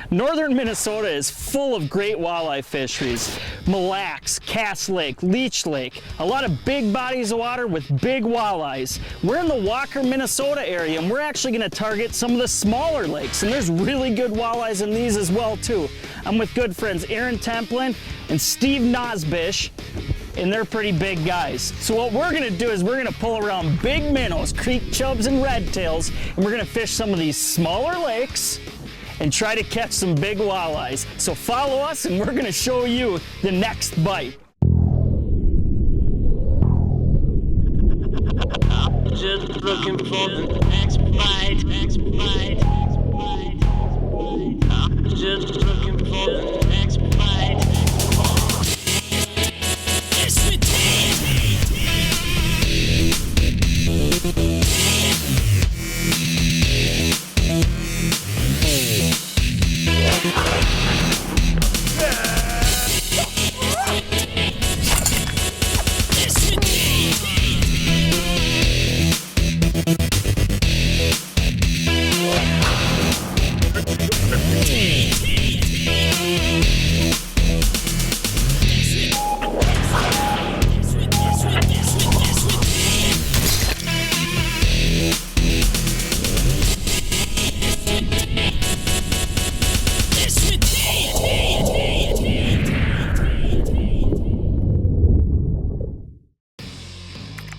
Northern Minnesota is full of great walleye fisheries. Mille Lacs, Cass Lake, Leech Lake, a lot of big bodies of water with big walleyes. We're in the Walker, Minnesota area, and we're actually going to target some of the smaller lakes, and there's really good walleyes in these as well too. I'm with good friends Aaron Templin and Steve Nosbisch, and they're pretty big guys. So what we're gonna do is we're gonna pull around big minnows, creek chubs, and red tails, and we're gonna fish some of these smaller lakes and try to catch some big walleyes. So follow us and we're gonna show you the next bite. Just looking for the next bite, next bite, just looking for the next bite.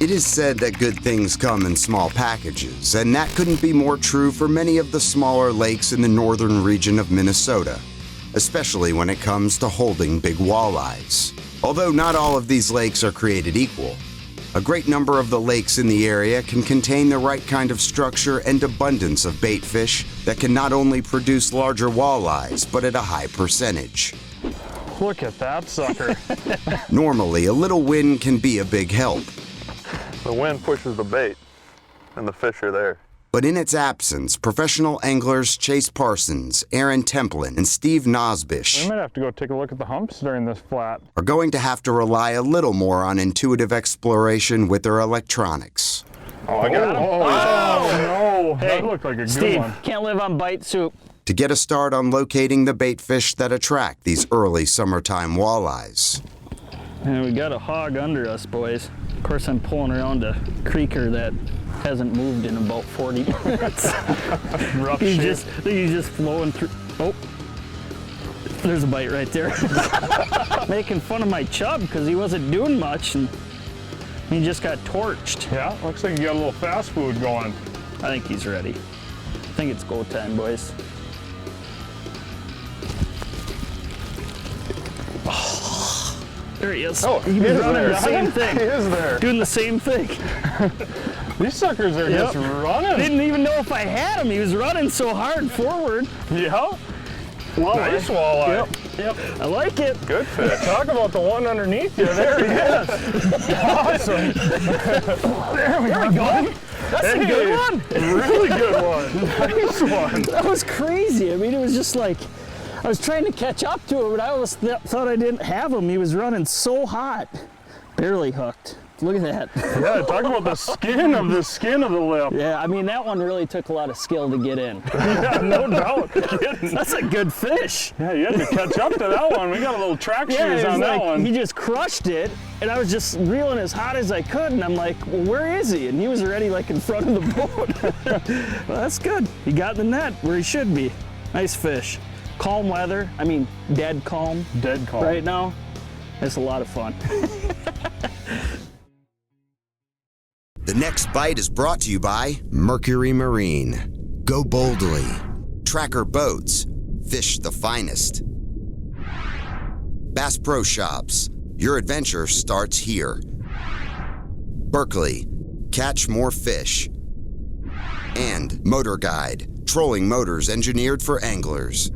It is said that good things come in small packages, and that couldn't be more true for many of the smaller lakes in the northern region of Minnesota, especially when it comes to holding big walleyes. Although not all of these lakes are created equal, a great number of the lakes in the area can contain the right kind of structure and abundance of bait fish that can not only produce larger walleyes, but at a high percentage. Look at that sucker. Normally, a little wind can be a big help. The wind pushes the bait, and the fish are there. But in its absence, professional anglers Chase Parsons, Aaron Templin, and Steve Nosbisch We might have to go take a look at the humps during this flat. are going to have to rely a little more on intuitive exploration with their electronics. Oh, I got him. Oh, no. Hey, that looked like a good Steve, one. can't live on bite soup. To get a start on locating the bait fish that attract these early summertime walleyes. And we got a hog under us, boys. Of course, I'm pulling around a creeker that hasn't moved in about 40 minutes. Rough he's shape. just flowing through. Oh, there's a bite right there. Making fun of my chub because he wasn't doing much and he just got torched. Yeah, looks like you got a little fast food going. I think he's ready. I think it's go time, boys. There he is. Oh, he was running the same He thing. is there. Doing the same thing. These suckers are just running. Didn't even know if I had him. He was running so hard forward. Yeah. Walleye. Nice walleye. Yep. I like it. Good fish. Talk about the one underneath you. There he is. Awesome. There we go. That's a good one. Really good one. Nice one. That was crazy. I mean, it was just like, I was trying to catch up to him, but I almost thought I didn't have him. He was running so hot. Barely hooked. Look at that. Yeah, talk about the skin of the lip. Yeah, I mean, that one really took a lot of skill to get in. Yeah, no doubt. That's a good fish. Yeah, you had to catch up to that one. We got a little track shoes it was on that like, one. he just crushed it, and I was just reeling as hot as I could, and I'm like, well, where is he? And he was already like in front of the boat. Well, that's good. He got in the net where he should be. Nice fish. Calm weather. I mean, dead calm. Dead calm. Right now. It's a lot of fun. The next bite is brought to you by Mercury Marine. Go boldly. Tracker Boats. Fish the finest. Bass Pro Shops. Your adventure starts here. Berkeley. Catch more fish. And Motor Guide. Trolling motors engineered for anglers.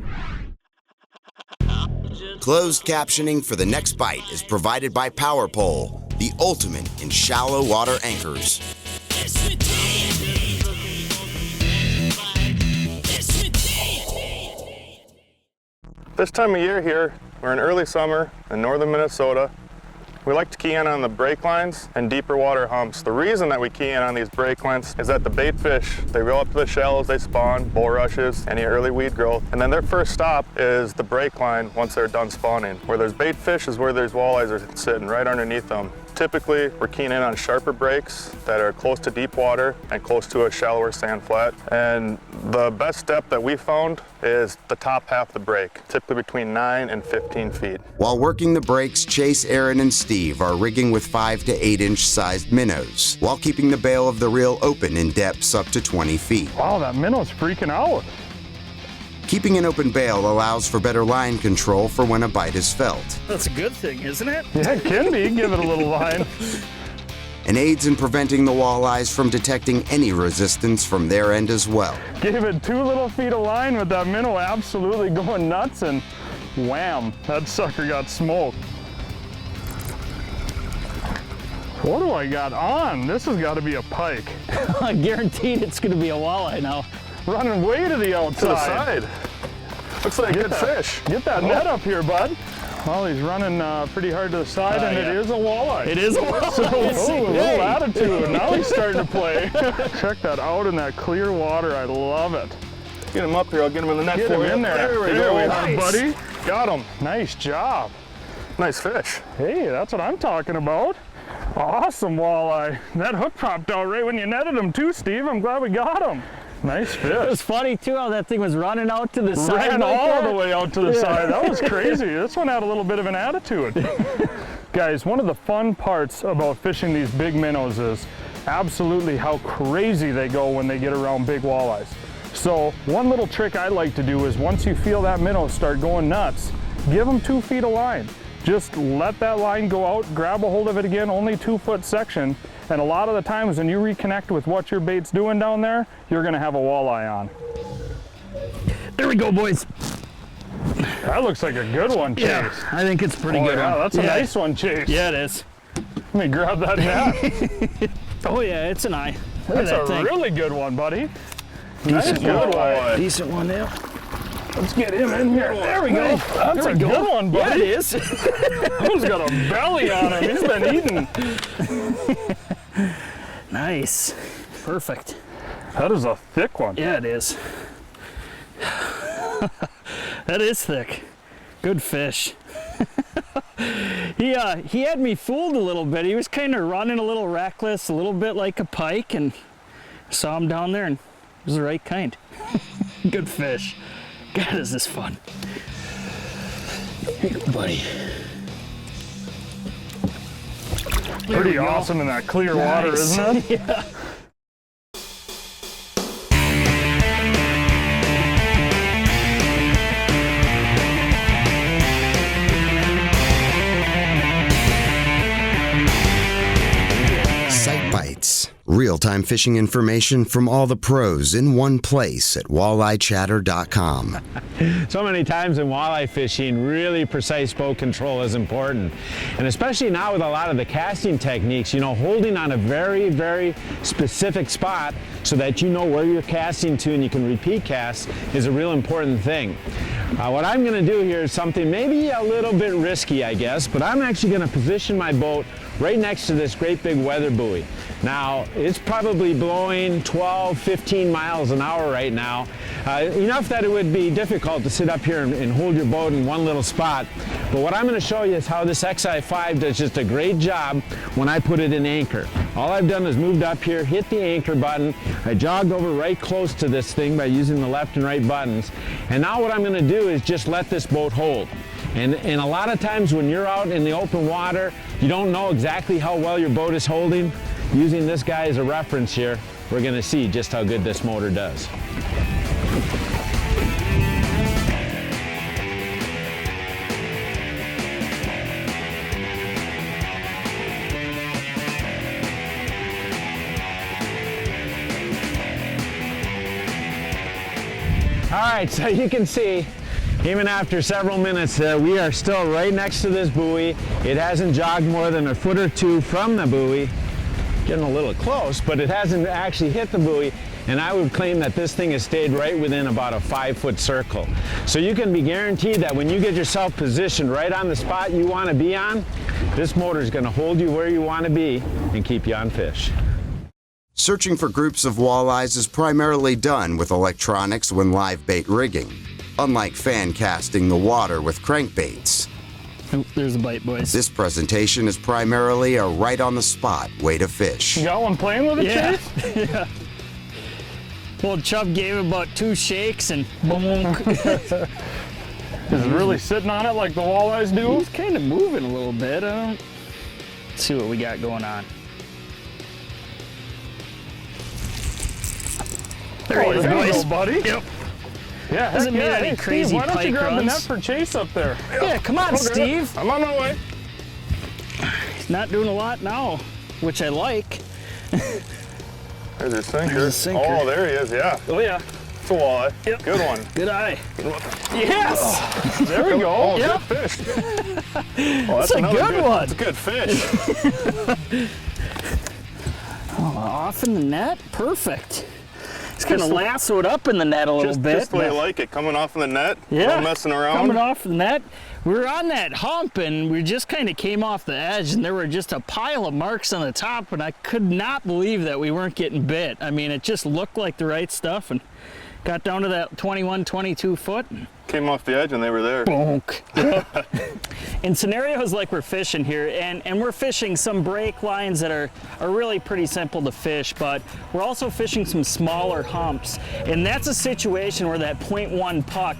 Closed captioning for the next bite is provided by Power Pole, the ultimate in shallow water anchors. This time of year here, we're in early summer in northern Minnesota. We like to key in on the break lines and deeper water humps. The reason that we key in on these break lines is that the bait fish, they go up to the shallows, they spawn, bulrushes, any early weed growth, and then their first stop is the break line once they're done spawning. Where there's bait fish is where there's walleyes are sitting right underneath them. Typically, we're keying in on sharper breaks that are close to deep water and close to a shallower sand flat. And the best depth that we found is the top half of the break, typically between 9 and 15 feet. While working the breaks, Chase, Aaron, and Steve are rigging with 5 to 8 inch sized minnows, while keeping the bail of the reel open in depths up to 20 feet. Wow, that minnow's freaking out. Keeping an open bail allows for better line control for when a bite is felt, That's a good thing, isn't it? Yeah, it can be. Give it a little line. and aids in preventing the walleyes from detecting any resistance from their end as well. Gave it 2 little feet of line with that minnow absolutely going nuts, and wham, that sucker got smoked. What do I got on? This has got to be a pike. I guaranteed it's going to be a walleye now. Running way to the outside. To the side. Looks like a good fish. Get that net up here, bud. Well, he's running pretty hard to the side, and yeah. it is a walleye. It is a walleye. So, a little attitude. Now he's starting to play. Check that out in that clear water. I love it. Get him up here. I'll get him in the net Get for him you. in there. There we There go. we are, Nice. buddy. Got him. Nice job. Nice fish. Hey, that's what I'm talking about. Awesome walleye. That hook popped out right when you netted him too, Steve. I'm glad we got him. Nice It fish. was funny too how that thing was running out to the side. Ran like all that. the way out to the side. That was crazy. This one had a little bit of an attitude. Guys, one of the fun parts about fishing these big minnows is absolutely how crazy they go when they get around big walleyes. So one little trick I like to do is once you feel that minnow start going nuts, give them 2 feet of line. Just let that line go out, grab a hold of it again, only 2-foot section. And a lot of the times when you reconnect with what your bait's doing down there, you're gonna have a walleye on. There we go, boys. That looks like a good one, Chase. Yeah, I think it's a pretty good Yeah, one. that's a nice one, Chase. Yeah, it is. Let me grab that net. Oh yeah, it's an eye. Look at That's that a thing. really good one, buddy. Decent Good one. one. Decent one, yeah. Let's get him in here. There we go. That's There a we go. good one, Yeah, buddy. it is. Who's got a belly on him? He's been eating. Nice. Perfect. That is a thick one. Yeah, it is. That is thick. Good fish. He had me fooled a little bit. He was kind of running a little reckless, a little bit like a pike, and saw him down there, and it was the right kind. Good fish. God, is this fun. Here you go, buddy. Pretty awesome in that clear water, Nice. isn't it? Yeah. Sight Bites. Real-time fishing information from all the pros in one place at walleyechatter.com. So many times in walleye fishing, really precise boat control is important. And especially now with a lot of the casting techniques, you know, holding on a very, very specific spot so that you know where you're casting to and you can repeat cast is a real important thing. What I'm going to do here is something maybe a little bit risky, I guess, but I'm actually going to position my boat right next to this great big weather buoy. Now, it's probably blowing 12, 15 miles an hour right now, enough that it would be difficult to sit up here and hold your boat in one little spot. But what I'm going to show you is how this XI5 does just a great job when I put it in anchor. All I've done is moved up here, hit the anchor button, I jogged over right close to this thing by using the left and right buttons, and now what I'm going to do is just let this boat hold. And a lot of times when you're out in the open water, you don't know exactly how well your boat is holding. Using this guy as a reference here, we're going to see just how good this motor does. All right, so you can see, even after several minutes, we are still right next to this buoy. It hasn't jogged more than a foot or two from the buoy. Getting a little close, but it hasn't actually hit the buoy. And I would claim that this thing has stayed right within about a 5-foot circle. So you can be guaranteed that when you get yourself positioned right on the spot you want to be on, This motor is going to hold you where you want to be and keep you on fish. Searching for groups of walleyes is primarily done with electronics when live bait rigging, unlike fan casting the water with crankbaits. Oh, there's a bite, boys. This presentation is primarily a right-on-the-spot way to fish. You got one playing with it, Yeah. Chase? Yeah. Well, Chubb gave it about 2 shakes and boom. Is it really sitting on it like the walleyes do? He's kind of moving a little bit. Let's see what we got going on. There he is, there you boys. go, buddy. Yep. Yeah, heck Hasn't made yeah. any Hey, crazy Steve, why don't you pike grab the net runs. for Chase up there? Yeah, come on, Okay. Steve. I'm on my way. He's not doing a lot now, which I like. There's your sinker. There's a sinker. Oh, there he is, yeah. Oh, yeah. It's a walleye. Yep. Good one. Good eye. Yes! There we go. Oh, Yep. good fish. Oh, That's a another good one. That's a good fish. Off in the net? Perfect. He's kind of lassoed up in the net a little bit. Just the way you like it, coming off of the net, Yeah, no messing around. coming off the net. We were on that hump and we just kind of came off the edge and there were just a pile of marks on the top and I could not believe that we weren't getting bit. I mean, it just looked like the right stuff and got down to that 21, 22 foot. Came off the edge and they were there. Bonk. In scenarios like we're fishing here, and we're fishing some break lines that are really pretty simple to fish, but we're also fishing some smaller humps. And that's a situation where that 0.1 puck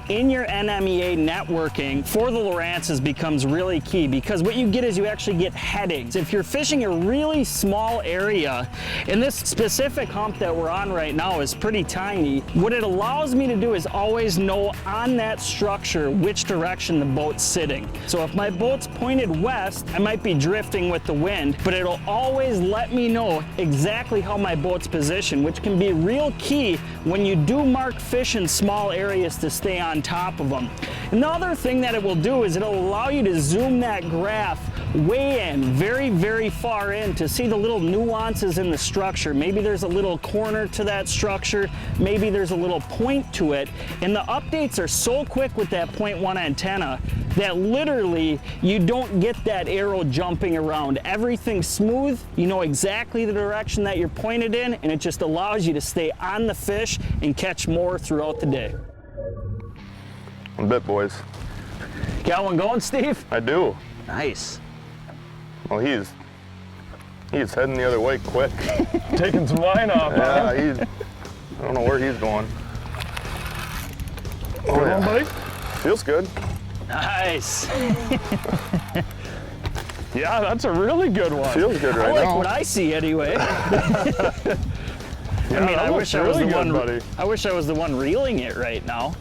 in your NMEA networking for the Lowrances becomes really key, because what you get is you actually get headings. If you're fishing a really small area, and this specific hump that we're on right now is pretty tiny, what it allows me to do is always know on that structure which direction the boat's sitting. So if my boat's pointed west, I might be drifting with the wind, but it'll always let me know exactly how my boat's positioned, which can be real key when you do mark fish in small areas to stay on top of them. And the other thing that it will do is it'll allow you to zoom that graph way in, very, very far in, to see the little nuances in the structure. Maybe there's a little corner to that structure, maybe there's a little point to it, and the updates are so quick with that 0.1 antenna that literally you don't get that arrow jumping around. Everything's smooth, you know exactly the direction that you're pointed in, and it just allows you to stay on the fish and catch more throughout the day. A bit, boys. Got one going, Steve? I do. Nice. Well, he's heading the other way quick. Taking some line off. huh? Yeah, I don't know where he's going. Oh, Good one, buddy? Feels good. Nice. Yeah, that's a really good one. Feels good I right like now. what I see anyway. Yeah, I mean, that I looks wish I was really the good, one. buddy. I wish I was the one reeling it right now.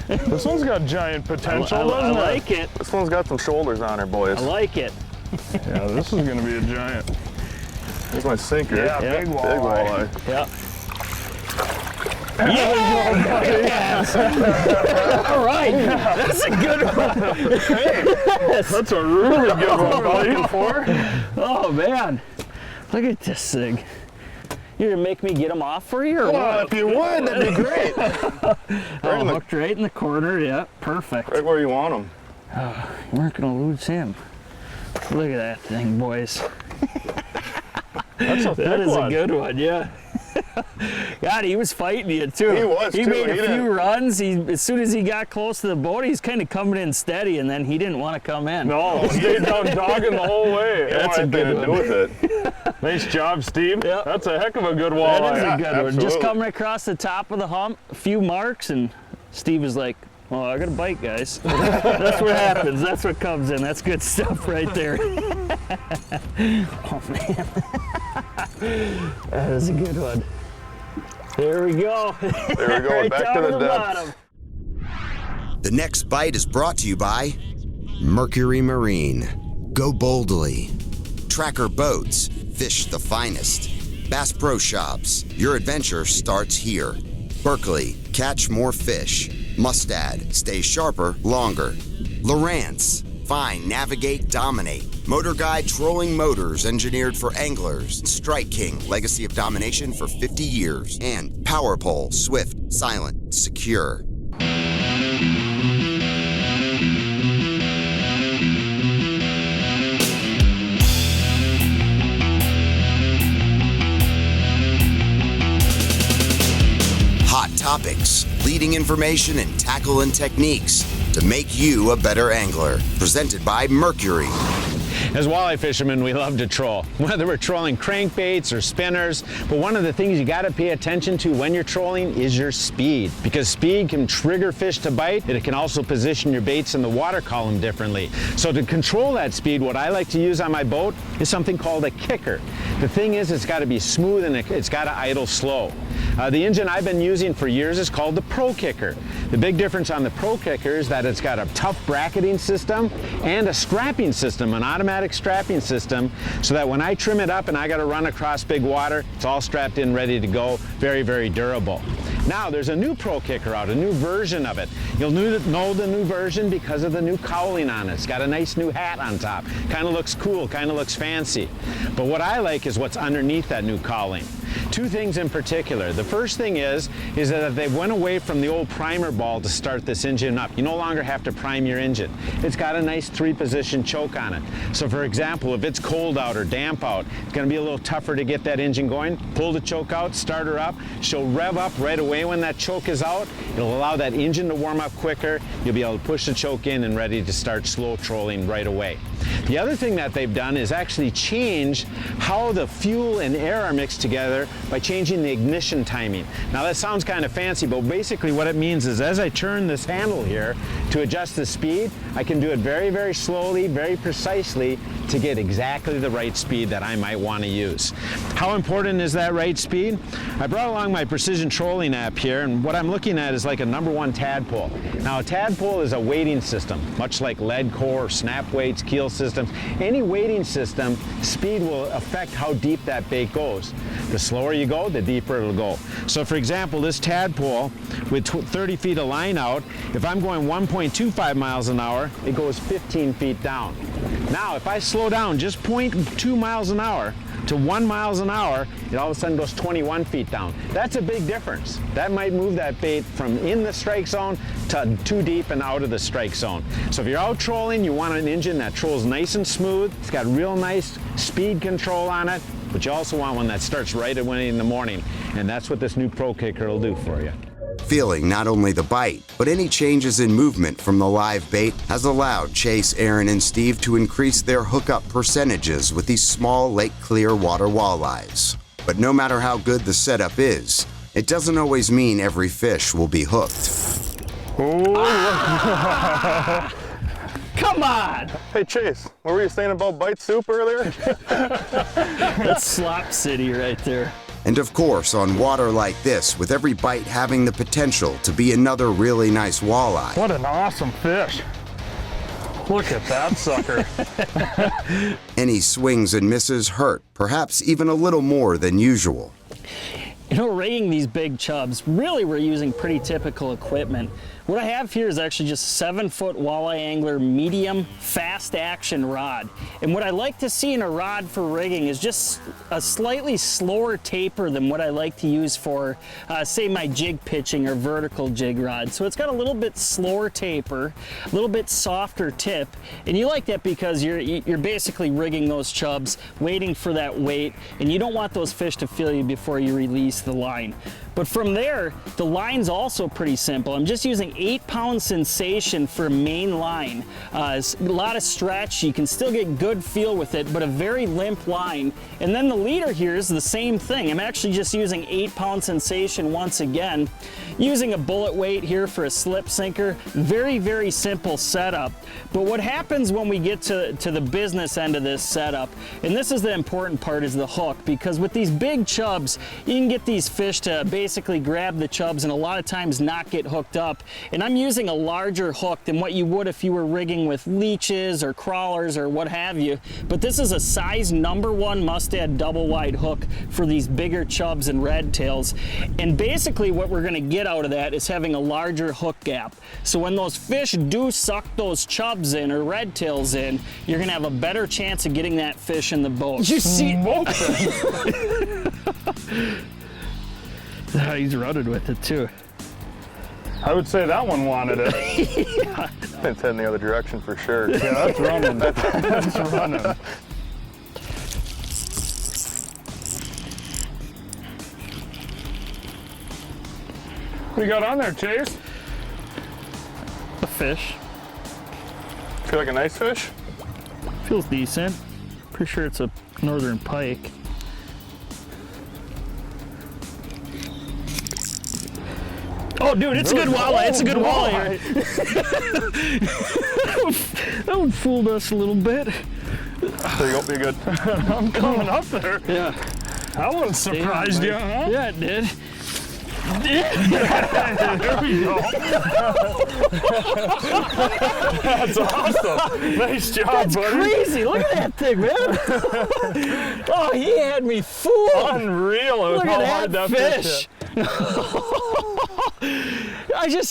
This one's got giant potential, I doesn't it? like it. This one's got some shoulders on her, boys. I like it. Yeah, this is gonna be a giant. Here's my sinker. Yeah, big walleye. Big walleye. Yeah. Yeah. All right. That's a good one. That's a really good one, buddy. Oh man, look at this thing. You're gonna make me get them off for you, or Well, what? if you would, that'd be great. Oh, hooked right in the corner. Yeah, perfect. Right where you want them. You weren't gonna lose him. Look at that thing, boys. That's a thick That is one. a good one, yeah. God, he was fighting you too. He was, He too. made He a few didn't- runs. As soon as he got close to the boat, he's kind of coming in steady, and then he didn't want to come in. No, stayed down dogging the whole way. That's a good to do one. with it. Nice job, Steve. Yep. That's a heck of a good That walleye. is a good one. Just absolutely. coming across the top of the hump, a few marks, and Steve was like, "Well, I got a bite, guys." That's what happens. That's what comes in. That's good stuff right there. Oh man, that is a good one. There we go. There we go, Right back down to the depths. bottom. The next bite is brought to you by Mercury Marine. Go boldly. Tracker Boats. Fish the finest. Bass Pro Shops. Your adventure starts here. Berkeley. Catch more fish. Mustad. Stay sharper longer. Lowrance. Find, navigate, dominate. Motor Guide Trolling Motors, engineered for anglers. Strike King, legacy of domination for 50 years. And Power Pole, swift, silent, secure. topics, leading information, and tackle and techniques to make you a better angler. Presented by Mercury. As walleye fishermen, we love to troll, whether we're trolling crankbaits or spinners. But one of the things you got to pay attention to when you're trolling is your speed, because speed can trigger fish to bite, and it can also position your baits in the water column differently. So to control that speed, what I like to use on my boat is something called a kicker. The thing is, it's got to be smooth and it's got to idle slow. The engine I've been using for years is called the Pro Kicker. The big difference on the Pro Kicker is that it's got a tough bracketing system and a strapping system, an automatic strapping system, so that when I trim it up and I got to run across big water, it's all strapped in, ready to go. Very, very durable. Now there's a new Pro Kicker out, a new version of it. You'll know the new version because of the new cowling on it. It's got a nice new hat on top. Kind of looks cool, kind of looks fancy. But what I like is what's underneath that new cowling. Two things in particular. The first thing is that they went away from the old primer ball to start this engine up. You no longer have to prime your engine. It's got a nice 3-position choke on it. So for example, if it's cold out or damp out, it's going to be a little tougher to get that engine going. Pull the choke out, start her up. She'll rev up right away when that choke is out. It'll allow that engine to warm up quicker. You'll be able to push the choke in and ready to start slow trolling right away. The other thing that they've done is actually change how the fuel and air are mixed together by changing the ignition timing. Now that sounds kind of fancy, but basically what it means is as I turn this handle here to adjust the speed, I can do it very, very slowly, very precisely to get exactly the right speed that I might want to use. How important is that right speed? I brought along my precision trolling app here, and what I'm looking at is like a #1 tadpole. Now a tadpole is a weighting system, much like lead core, snap weights, keel systems. Any weighting system, speed will affect how deep that bait goes. The slower you go, the deeper it'll go. So for example, this tadpole with 30 feet of line out, if I'm going 1.25 miles an hour, it goes 15 feet down. Now if I slow down just 0.2 miles an hour to 1 mile an hour, it all of a sudden goes 21 feet down. That's a big difference. That might move that bait from in the strike zone to too deep and out of the strike zone. So if you're out trolling, you want an engine that trolls nice and smooth. It's got real nice speed control on it, but you also want one that starts right away in the morning. And that's what this new Pro Kicker will do for you. Feeling not only the bite, but any changes in movement from the live bait has allowed Chase, Aaron, and Steve to increase their hookup percentages with these small Lake Clearwater walleyes. But no matter how good the setup is, it doesn't always mean every fish will be hooked. Come on! Hey Chase, what were you saying about bite soup earlier? That's Slop City right there. And of course, on water like this, with every bite having the potential to be another really nice walleye. What an awesome fish. Look at that sucker. Any swings and misses hurt, perhaps even a little more than usual. You know, rigging these big chubs, really we're using pretty typical equipment. What I have here is actually just 7-foot walleye angler medium fast action rod. And what I like to see in a rod for rigging is just a slightly slower taper than what I like to use for, say, my jig pitching or vertical jig rod. So it's got a little bit slower taper, a little bit softer tip. And you like that because you're basically rigging those chubs, waiting for that weight, and you don't want those fish to feel you before you release the line. But from there, the line's also pretty simple. I'm just using 8-pound Sensation for main line. A lot of stretch, you can still get good feel with it, but a very limp line. And then the leader here is the same thing. I'm actually just using 8-pound Sensation once again. Using a bullet weight here for a slip sinker. Very, very simple setup. But what happens when we get to the business end of this setup, and this is the important part, is the hook. Because with these big chubs, you can get these fish to basically grab the chubs and a lot of times not get hooked up. And I'm using a larger hook than what you would if you were rigging with leeches or crawlers or what have you. But this is a size #1 Mustad double wide hook for these bigger chubs and red tails. And basically what we're gonna get out of that is having a larger hook gap. So when those fish do suck those chubs in or red tails in, you're gonna have a better chance of getting that fish in the boat. You see? He's running with it too. I would say that one wanted it. Yeah. It's heading the other direction for sure. Yeah, that's running. That's running. What you got on there, Chase? A fish. Feel like a nice fish? Feels decent. Pretty sure it's a northern pike. Oh, dude, it's a good walleye. It's a good walleye. That one fooled us a little bit. There you go, be good. I'm coming up there. Yeah. That one surprised you, huh? Yeah, it did. There we go. That's awesome. Nice job, That's buddy. crazy. Look at that thing, man. Oh, he had me fooled. Unreal. Look how at hard that fish.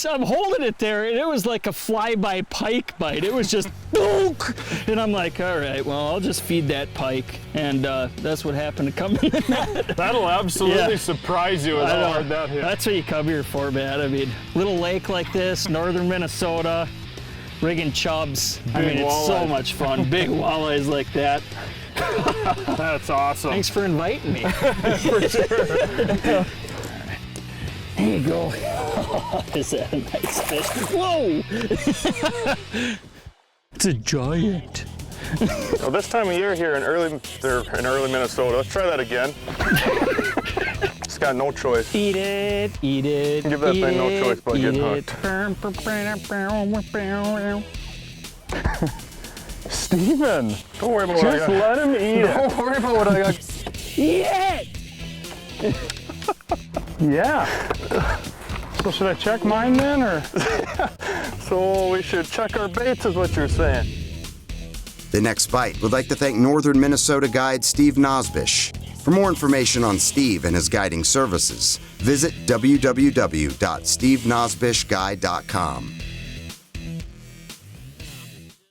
I'm holding it there, and it was like a fly-by pike bite. It was just, book, and I'm like, all right, well, I'll just feed that pike, and that's what happened to come in that. That'll absolutely Yeah. surprise you with I how know. hard that hit. That's what you come here for, man. I mean, little lake like this, northern Minnesota, rigging chubs. I mean, it's so walleye. much fun. Big walleyes like that. That's awesome. Thanks for inviting me. For sure. There you go. Is that a nice fish? Whoa! It's a giant. Well, this time of year here in early Minnesota, let's try that again. It's got no choice. Eat it, eat it. Give that eat thing no it, choice but eat getting it. Steven, Don't worry about what I just got. let him eat it. Don't worry about what I got. Eat it! Yeah. So should I check mine then, or? So we should check our baits is what you're saying. The Next Bite would like to thank Northern Minnesota guide Steve Nosbisch. For more information on Steve and his guiding services, visit www.stevenosbischguide.com.